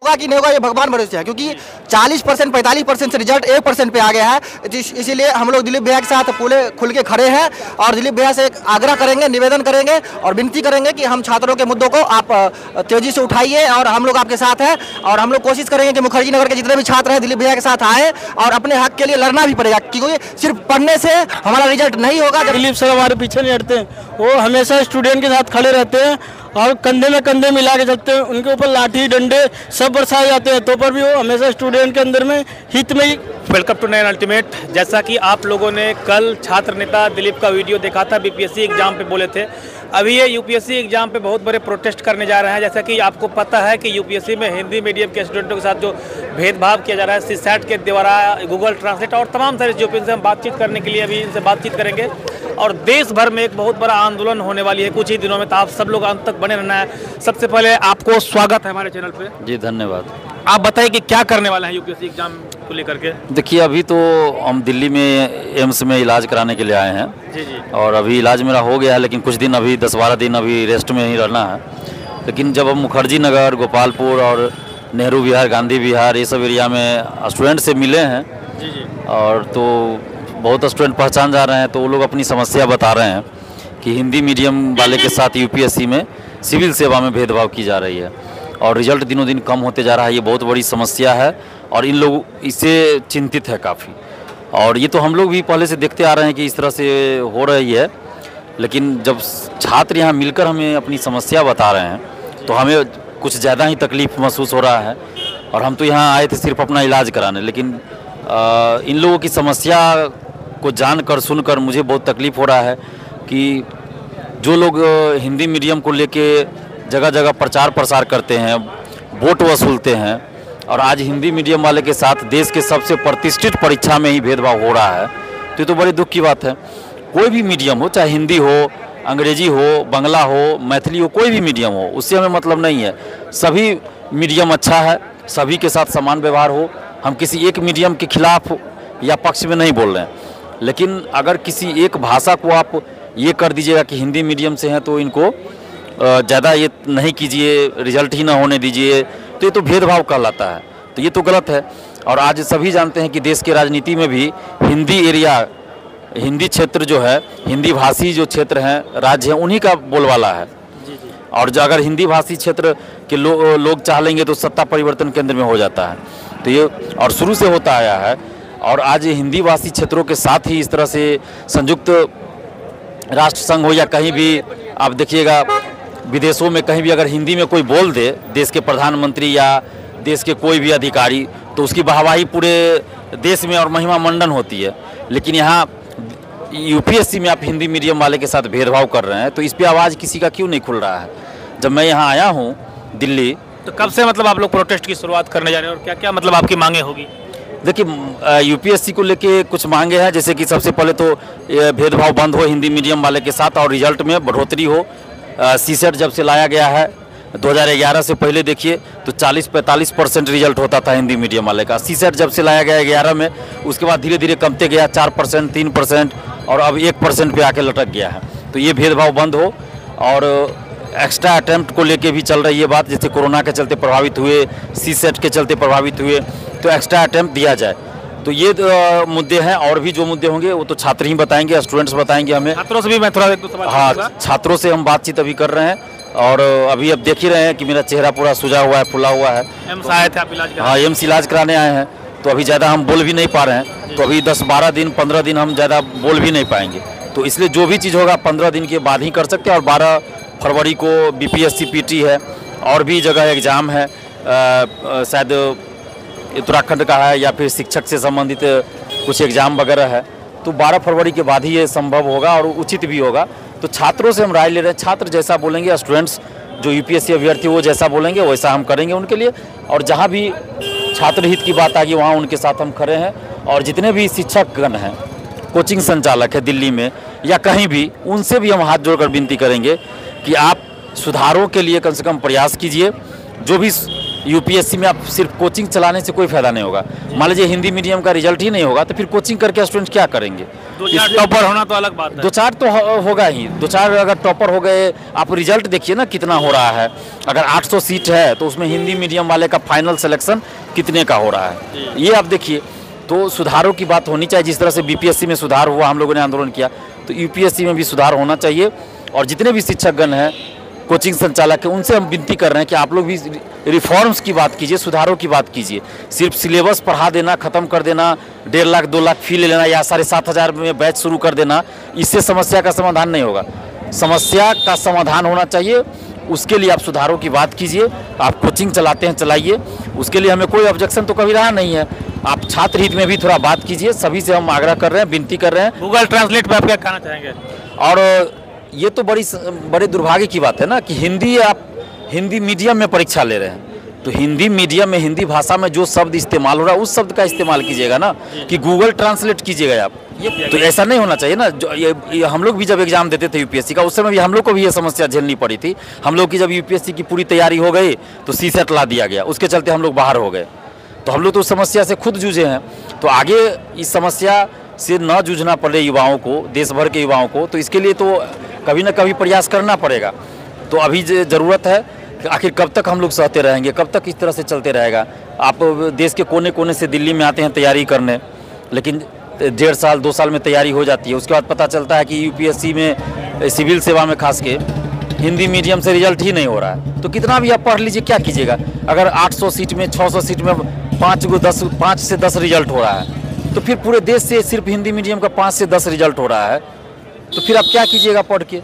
होगा कि नहीं होगा ये भगवान भरोसे है, क्योंकि 40% 45% से रिजल्ट 1% पे आ गया है। इसीलिए हम लोग दिलीप भैया के साथ पूरे खुल के खड़े हैं और दिलीप भैया से एक आग्रह करेंगे, निवेदन करेंगे और विनती करेंगे कि हम छात्रों के मुद्दों को आप तेजी से उठाइए और हम लोग आपके साथ हैं। और हम लोग कोशिश करेंगे कि मुखर्जी नगर के जितने भी छात्र हैं दिलीप भैया के साथ आए और अपने हक के लिए लड़ना भी पड़ेगा, क्योंकि सिर्फ पढ़ने से हमारा रिजल्ट नहीं होगा। दिलीप सर हमारे पीछे नहीं हटते, वो हमेशा स्टूडेंट के साथ खड़े रहते हैं और कंधे में कंधे मिला के चलते हैं। उनके ऊपर लाठी डंडे सब बरसाए जाते हैं, तो पर भी वो हमेशा स्टूडेंट के अंदर में हित में ही। Welcome to 9 ultimate. जैसा कि आप लोगों ने कल छात्र नेता दिलीप का वीडियो देखा था, बीपीएससी एग्जाम पे बोले थे, अभी ये यूपीएससी एग्जाम पे बहुत बड़े प्रोटेस्ट करने जा रहे हैं। जैसा कि आपको पता है कि यूपीएससी में हिंदी मीडियम के स्टूडेंटों के साथ जो भेदभाव किया जा रहा है सीसैट के द्वारा, गूगल ट्रांसलेट और तमाम सारे जो इनसे हम बातचीत करने के लिए अभी इनसे बातचीत करेंगे और देश भर में एक बहुत बड़ा आंदोलन होने वाली है कुछ ही दिनों में, तो आप सब लोग अंत तक बने रहना है। सबसे पहले आपको स्वागत है हमारे चैनल पे। जी धन्यवाद। आप बताइए कि क्या करने वाले हैं यूपीएससी एग्जाम को लेकर के। देखिए अभी तो हम दिल्ली में एम्स में इलाज कराने के लिए आए हैं। जी जी। और अभी इलाज मेरा हो गया है, लेकिन कुछ दिन अभी 10-12 दिन अभी रेस्ट में ही रहना है। लेकिन जब हम मुखर्जी नगर, गोपालपुर और नेहरू विहार, गांधी विहार ये सब एरिया में स्टूडेंट से मिले हैं जी जी। और तो बहुत स्टूडेंट पहचान जा रहे हैं, तो वो लोग अपनी समस्या बता रहे हैं कि हिंदी मीडियम वाले के साथ यूपीएससी में सिविल सेवा में भेदभाव की जा रही है और रिजल्ट दिनों दिन कम होते जा रहा है। ये बहुत बड़ी समस्या है और इन लोग इससे चिंतित है काफ़ी। और ये तो हम लोग भी पहले से देखते आ रहे हैं कि इस तरह से हो रही है, लेकिन जब छात्र यहाँ मिलकर हमें अपनी समस्या बता रहे हैं तो हमें कुछ ज़्यादा ही तकलीफ महसूस हो रहा है। और हम तो यहाँ आए थे सिर्फ अपना इलाज कराने, लेकिन इन लोगों की समस्या को जानकर सुनकर मुझे बहुत तकलीफ़ हो रहा है कि जो लोग हिंदी मीडियम को लेके जगह जगह प्रचार प्रसार करते हैं, वोट वसूलते हैं और आज हिंदी मीडियम वाले के साथ देश के सबसे प्रतिष्ठित परीक्षा में ही भेदभाव हो रहा है, तो ये तो बड़ी दुख की बात है। कोई भी मीडियम हो, चाहे हिंदी हो, अंग्रेजी हो, बांग्ला हो, मैथिली हो, कोई भी मीडियम हो, उससे हमें मतलब नहीं है। सभी मीडियम अच्छा है, सभी के साथ समान व्यवहार हो। हम किसी एक मीडियम के खिलाफ या पक्ष में नहीं बोल रहे हैं, लेकिन अगर किसी एक भाषा को आप ये कर दीजिएगा कि हिंदी मीडियम से हैं तो इनको ज़्यादा ये नहीं कीजिए, रिजल्ट ही ना होने दीजिए, तो ये तो भेदभाव कहलाता है, तो ये तो गलत है। और आज सभी जानते हैं कि देश की राजनीति में भी हिंदी एरिया, हिंदी क्षेत्र जो है, हिंदी भाषी जो क्षेत्र हैं, राज्य हैं, उन्हीं का बोलबाला है। और जो अगर हिंदी भाषी क्षेत्र के लोग चाह लेंगे तो सत्ता परिवर्तन केंद्र में हो जाता है, तो ये और शुरू से होता आया है। और आज हिंदी भाषी क्षेत्रों के साथ ही इस तरह से संयुक्त राष्ट्र संघ हो या कहीं भी आप देखिएगा विदेशों में कहीं भी अगर हिंदी में कोई बोल दे, देश के प्रधानमंत्री या देश के कोई भी अधिकारी, तो उसकी वाहवाही पूरे देश में और महिमा मंडन होती है। लेकिन यहाँ यूपीएससी में आप हिंदी मीडियम वाले के साथ भेदभाव कर रहे हैं, तो इस पर आवाज़ किसी का क्यों नहीं खुल रहा है। जब मैं यहाँ आया हूँ दिल्ली, तो कब से मतलब आप लोग प्रोटेस्ट की शुरुआत करने जा रहे हैं और क्या क्या मतलब आपकी मांगे होगी। देखिए यूपीएससी को लेके कुछ मांगे हैं, जैसे कि सबसे पहले तो भेदभाव बंद हो हिंदी मीडियम वाले के साथ और रिजल्ट में बढ़ोतरी हो। सीसेट जब से लाया गया है 2011 से पहले देखिए तो 40-45% रिजल्ट होता था हिंदी मीडियम वाले का। सीसेट जब से लाया गया 11 में, उसके बाद धीरे धीरे कमते गया 4%, 3% और अब 1% पे आके लटक गया है। तो ये भेदभाव बंद हो। और एक्स्ट्रा अटैम्प्ट को लेके भी चल रही है बात, जैसे कोरोना के चलते प्रभावित हुए, सीसेट के चलते प्रभावित हुए, तो एक्स्ट्रा अटैम्प्ट दिया जाए। तो ये मुद्दे हैं। और भी जो मुद्दे होंगे वो तो छात्र ही बताएंगे, स्टूडेंट्स बताएंगे हमें। छात्रों से भी मैं थोड़ा सवाल हाँ, छात्रों से हम बातचीत अभी कर रहे हैं। और अभी अब देख ही रहे हैं कि मेरा चेहरा पूरा सूजा हुआ है, फुला हुआ है। एम्स आए थे आप इलाज कराने? हाँ, एम्स इलाज कराने आए हैं, तो अभी ज़्यादा हम बोल भी नहीं पा रहे हैं। तो अभी 10-12 दिन 15 दिन हम ज़्यादा बोल भी नहीं पाएंगे, तो इसलिए जो भी चीज़ होगा 15 दिन के बाद ही कर सकते हैं। और 12 फरवरी को बीपीएससी पीटी है और भी जगह एग्ज़ाम है, शायद उत्तराखंड का है या फिर शिक्षक से संबंधित कुछ एग्ज़ाम वगैरह है, तो 12 फरवरी के बाद ही ये संभव होगा और उचित भी होगा। तो छात्रों से हम राय ले रहे हैं, छात्र जैसा बोलेंगे, स्टूडेंट्स जो यूपीएससी अभ्यर्थी वो जैसा बोलेंगे वैसा हम करेंगे उनके लिए। और जहाँ भी छात्र हित की बात आएगी वहाँ उनके साथ हम खड़े हैं। और जितने भी शिक्षकगण हैं, कोचिंग संचालक है दिल्ली में या कहीं भी, उनसे भी हम हाथ जोड़कर विनती करेंगे कि आप सुधारों के लिए कम से कम प्रयास कीजिए। जो भी यूपीएससी में आप सिर्फ कोचिंग चलाने से कोई फायदा नहीं होगा। मान लीजिए हिंदी मीडियम का रिजल्ट ही नहीं होगा तो फिर कोचिंग करके स्टूडेंट क्या करेंगे? दो चार टॉपर होना तो अलग बात है। दो चार तो होगा ही, दो चार अगर टॉपर हो गए, आप रिजल्ट देखिए ना कितना हो रहा है। अगर 800 सीट है तो उसमें हिंदी मीडियम वाले का फाइनल सिलेक्शन कितने का हो रहा है, ये आप देखिए। तो सुधारों की बात होनी चाहिए। जिस तरह से बीपीएससी में सुधार हुआ, हम लोगों ने आंदोलन किया, तो यूपीएससी में भी सुधार होना चाहिए। और जितने भी शिक्षकगण हैं, कोचिंग संचालक है, उनसे हम विनती कर रहे हैं कि आप लोग भी रिफॉर्म्स की बात कीजिए, सुधारों की बात कीजिए। सिर्फ सिलेबस पढ़ा देना, ख़त्म कर देना, 1.5 लाख 2 लाख फी ले लेना या 7,500 में बैच शुरू कर देना, इससे समस्या का समाधान नहीं होगा। समस्या का समाधान होना चाहिए, उसके लिए आप सुधारों की बात कीजिए। आप कोचिंग चलाते हैं, चलाइए, उसके लिए हमें कोई ऑब्जेक्शन तो कभी रहा नहीं है। आप छात्र हित में भी थोड़ा बात कीजिए, सभी से हम आग्रह कर रहे हैं, विनती कर रहे हैं। गूगल ट्रांसलेट पे आप क्या कहना चाहेंगे? और ये तो बड़े दुर्भाग्य की बात है ना कि आप हिंदी मीडियम में परीक्षा ले रहे हैं, तो हिंदी मीडियम में हिंदी भाषा में जो शब्द इस्तेमाल हो रहा है उस शब्द का इस्तेमाल कीजिएगा ना, कि गूगल ट्रांसलेट कीजिएगा आप। तो ऐसा नहीं होना चाहिए ना। जो ये हम लोग भी जब एग्जाम देते थे यूपीएससी का, उस समय भी हम लोग को भी ये समस्या झेलनी पड़ी थी। हम लोग की जब यूपीएससी की पूरी तैयारी हो गई तो सीसेट ला दिया गया, उसके चलते हम लोग बाहर हो गए। तो हम लोग तो उस समस्या से खुद जूझे हैं। तो आगे इस समस्या से न जूझना पड़े युवाओं को, देश भर के युवाओं को, तो इसके लिए तो कभी ना कभी प्रयास करना पड़ेगा। तो अभी ज़रूरत है कि आखिर कब तक हम लोग सहते रहेंगे, कब तक इस तरह से चलते रहेगा। आप देश के कोने कोने से दिल्ली में आते हैं तैयारी करने, लेकिन 1.5 साल 2 साल में तैयारी हो जाती है। उसके बाद पता चलता है कि यूपीएससी में, सिविल सेवा में खास के, हिंदी मीडियम से रिजल्ट ही नहीं हो रहा है। तो कितना भी आप पढ़ लीजिए, क्या कीजिएगा? अगर 800 सीट में 600 सीट में 5 से 10 रिजल्ट हो रहा है, तो फिर पूरे देश से सिर्फ हिंदी मीडियम का 5 से 10 रिजल्ट हो रहा है, तो फिर आप क्या कीजिएगा पढ़ के?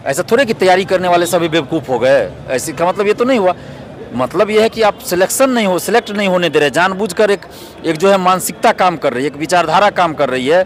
ऐसा थोड़े कि तैयारी करने वाले सभी बेवकूफ़ हो गए, ऐसे का मतलब ये तो नहीं हुआ। मतलब ये है कि आप सिलेक्ट नहीं होने दे रहे, जानबूझकर एक जो है मानसिकता काम कर रही है, एक विचारधारा काम कर रही है,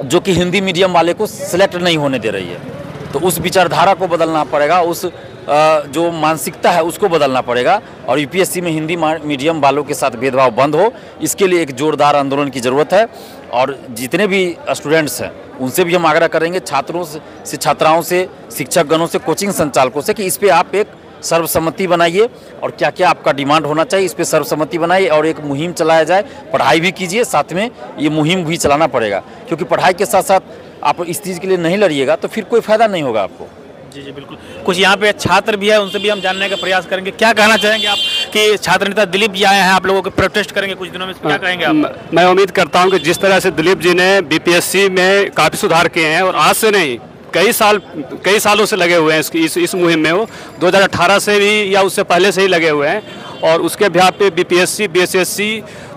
जो कि हिंदी मीडियम वाले को सिलेक्ट नहीं होने दे रही है। तो उस विचारधारा को बदलना पड़ेगा, उस जो मानसिकता है उसको बदलना पड़ेगा, और यूपीएससी में हिंदी मीडियम वालों के साथ भेदभाव बंद हो, इसके लिए एक जोरदार आंदोलन की ज़रूरत है। और जितने भी स्टूडेंट्स हैं उनसे भी हम आग्रह करेंगे, छात्रों से, छात्राओं से, शिक्षकगणों से, कोचिंग संचालकों से, कि इस पर आप एक सर्वसम्मति बनाइए और क्या क्या आपका डिमांड होना चाहिए इस पर सर्वसम्मति बनाइए और एक मुहिम चलाया जाए। पढ़ाई भी कीजिए, साथ में ये मुहिम भी चलाना पड़ेगा, क्योंकि पढ़ाई के साथ साथ आप इस चीज़ के लिए नहीं लड़िएगा तो फिर कोई फ़ायदा नहीं होगा आपको। जी जी बिल्कुल। कुछ यहाँ पे छात्र भी है, उनसे भी हम जानने का प्रयास करेंगे। क्या कहना चाहेंगे आप कि छात्र नेता दिलीप जी आए हैं, आप लोगों को प्रोटेस्ट करेंगे कुछ दिनों में, क्या कहेंगे आप? मैं उम्मीद करता हूँ कि जिस तरह से दिलीप जी ने बीपीएससी में काफ़ी सुधार किए हैं, और आज से नहीं कई सालों से लगे हुए हैं इस मुहिम में, वो 2018 से भी या उससे पहले से ही लगे हुए हैं, और उसके अभ्यास पे बीपीएससी, बीएसएससी,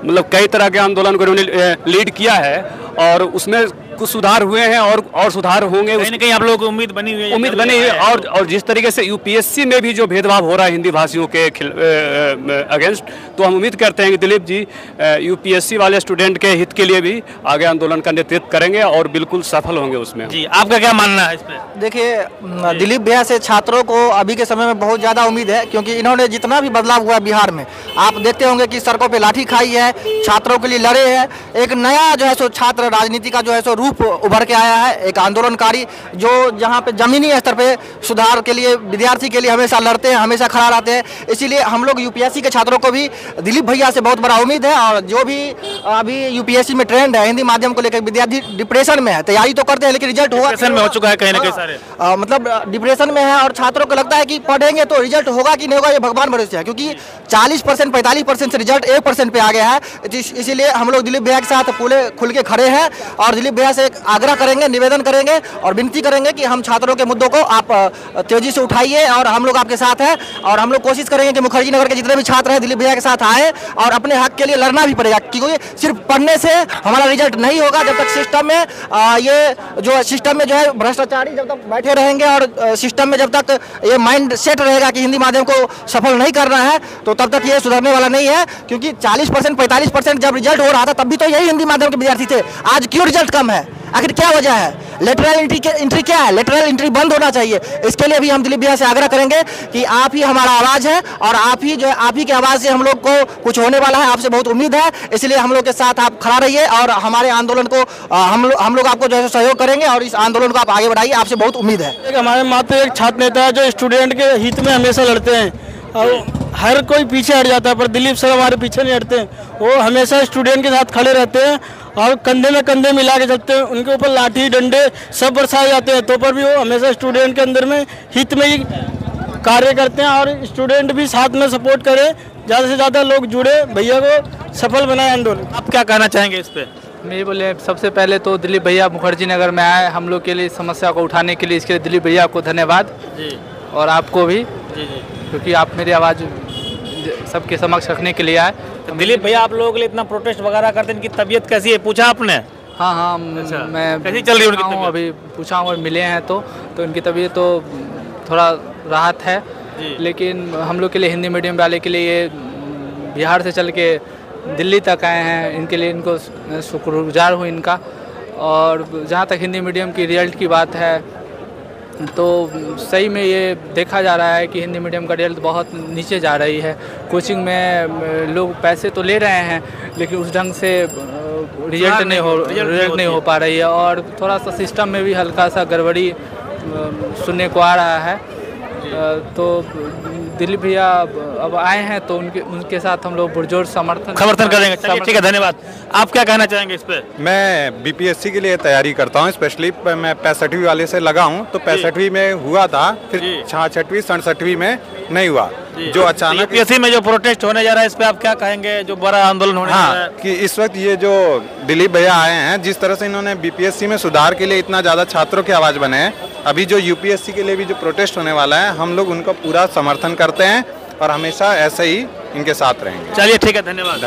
मतलब कई तरह के आंदोलन को उन्होंने लीड किया है, और उसमें कुछ सुधार हुए हैं और सुधार होंगे। कहीं ना कहीं आप लोगों को उम्मीद बनी हुई है और जिस तरीके से यूपीएससी में भी जो भेदभाव हो रहा है हिंदी भाषियों के अगेंस्ट, तो हम उम्मीद करते हैं कि दिलीप जी यूपीएससी वाले स्टूडेंट के हित के लिए भी आगे आंदोलन का नेतृत्व करेंगे और बिल्कुल सफल होंगे उसमें। जी, आपका क्या मानना है इस पर? देखिए, दिलीप भैया से छात्रों को अभी के समय में बहुत ज़्यादा उम्मीद है, क्योंकि इन्होंने जितना भी बदलाव हुआ बिहार में, आप देखते होंगे कि सड़कों पे लाठी खाई है, छात्रों के लिए लड़े हैं। एक नया जो है सो छात्र राजनीति का जो है सो रूप उभर के आया है, एक आंदोलनकारी जो जहाँ पे जमीनी स्तर पे सुधार के लिए, विद्यार्थी के लिए हमेशा लड़ते हैं, हमेशा खड़ा रहते हैं। इसीलिए हम लोग यूपीएससी के छात्रों को भी दिलीप भैया से बहुत बड़ा उम्मीद है। और जो भी अभी यूपीएससी में ट्रेंड है हिंदी माध्यम को लेकर, विद्यार्थी डिप्रेशन में है, तैयारी तो करते हैं लेकिन रिजल्ट डिप्रेशन में हो चुका है कहीं ना कहीं सारे, मतलब डिप्रेशन में है, और छात्रों को लगता है कि पढ़ेंगे तो रिजल्ट होगा कि नहीं होगा ये भगवान भरोसे है, क्योंकि 40% 45% से रिजल्ट 1% पे आ गया है। इसीलिए हम लोग दिलीप भैया के साथ पूरे खुल के खड़े हैं और दिलीप भैया से आग्रह करेंगे, निवेदन करेंगे और विनती करेंगे कि हम छात्रों के मुद्दों को आप तेजी से उठाइए, और हम लोग आपके साथ हैं। और हम लोग कोशिश करेंगे कि मुखर्जी नगर के जितने भी छात्र हैं दिलीप भैया के साथ आए, और अपने हक के लिए लड़ना भी पड़ेगा, क्योंकि सिर्फ पढ़ने से हमारा रिजल्ट नहीं होगा। जब तक सिस्टम में सिस्टम में जो है भ्रष्टाचारी जब तक बैठे रहेंगे, और सिस्टम में जब तक ये माइंड सेट रहेगा कि हिंदी माध्यम को सफल नहीं करना है, तो तब तक ये सुधरने वाला नहीं है। क्योंकि 40% 45% जब रिजल्ट हो रहा था तब भी तो यही हिंदी माध्यम के विद्यार्थी थे। आज क्यों रिजल्ट कम है? आखिर क्या वजह है? लेटरल एंट्री क्या है? लेटरल एंट्री बंद होना चाहिए। इसके लिए भी हम दिलीप भैया से आग्रह करेंगे कि आप ही हमारा आवाज़ है, और आप ही जो है, आप ही की आवाज़ से हम लोग को कुछ होने वाला है। आपसे बहुत उम्मीद है, इसलिए हम लोग के साथ आप खड़ा रहिए और हमारे आंदोलन को हम लोग आपको जो है सहयोग करेंगे, और इस आंदोलन को आप आगे बढ़ाइए। आपसे बहुत उम्मीद है। हमारे मात्र एक छात्र नेता है जो स्टूडेंट के हित में हमेशा लड़ते हैं, और हर कोई पीछे हट जाता है, पर दिलीप सर हमारे पीछे नहीं हटते। वो हमेशा स्टूडेंट के साथ खड़े रहते हैं और कंधे में कंधे मिला के चलते हैं। उनके ऊपर लाठी डंडे सब बरसाए जाते हैं, तो पर भी वो हमेशा स्टूडेंट के अंदर में हित में ही कार्य करते हैं और स्टूडेंट भी साथ में सपोर्ट करें, ज़्यादा से ज़्यादा लोग जुड़े, भैया को सफल बनाए आंदोलन। आप क्या कहना चाहेंगे इस पे? मैं बोले सबसे पहले तो दिलीप भैया मुखर्जी नगर में आए हम लोग के लिए समस्या को उठाने के लिए, इसके लिए दिलीप भैया को धन्यवाद जी और आपको भी, जी जी। क्योंकि आप मेरी आवाज़ सबके समक्ष रखने के लिए आए। तो दिलीप भैया आप लोगों के लिए इतना प्रोटेस्ट वगैरह करते हैं, इनकी तबीयत कैसी है पूछा आपने? हाँ हाँ अच्छा, मैं कैसी चल रही है उनकी पूछा हूँ, तबीयत? अभी पूछा हूँ और मिले हैं तो उनकी तबीयत तो थोड़ा राहत है, लेकिन हम लोग के लिए हिंदी मीडियम वाले के लिए ये बिहार से चल के दिल्ली तक आए हैं, इनके लिए इनको शुक्रगुजार हूँ इनका। और जहाँ तक हिंदी मीडियम की रिजल्ट की बात है तो सही में ये देखा जा रहा है कि हिंदी मीडियम का रिजल्ट बहुत नीचे जा रही है। कोचिंग में लोग पैसे तो ले रहे हैं लेकिन उस ढंग से रिजल्ट नहीं हो पा रही है और थोड़ा सा सिस्टम में भी हल्का सा गड़बड़ी सुनने को आ रहा है। तो दिलीप भैया अब आए हैं तो उनके साथ हम लोग पुरजोर समर्थन करेंगे। चलिए ठीक है, धन्यवाद। आप क्या कहना चाहेंगे इस पे? मैं बीपीएससी के लिए तैयारी करता हूँ, स्पेशली मैं 65वीं वाले से लगा हूँ, तो 65वीं में हुआ था, फिर 66वीं 67वीं में नहीं हुआ। जो अचानक यूपीएससी में जो प्रोटेस्ट होने जा रहा है इस पे आप क्या कहेंगे, जो बड़ा आंदोलन होने जा रहा है? कि इस वक्त ये जो दिलीप भैया आए हैं, जिस तरह से इन्होंने बीपीएससी में सुधार के लिए इतना ज़्यादा छात्रों की आवाज़ बने हैं, अभी जो यूपीएससी के लिए भी जो प्रोटेस्ट होने वाला है, हम लोग उनका पूरा समर्थन करते हैं और हमेशा ऐसे ही इनके साथ रहेंगे। चलिए ठीक है, धन्यवाद।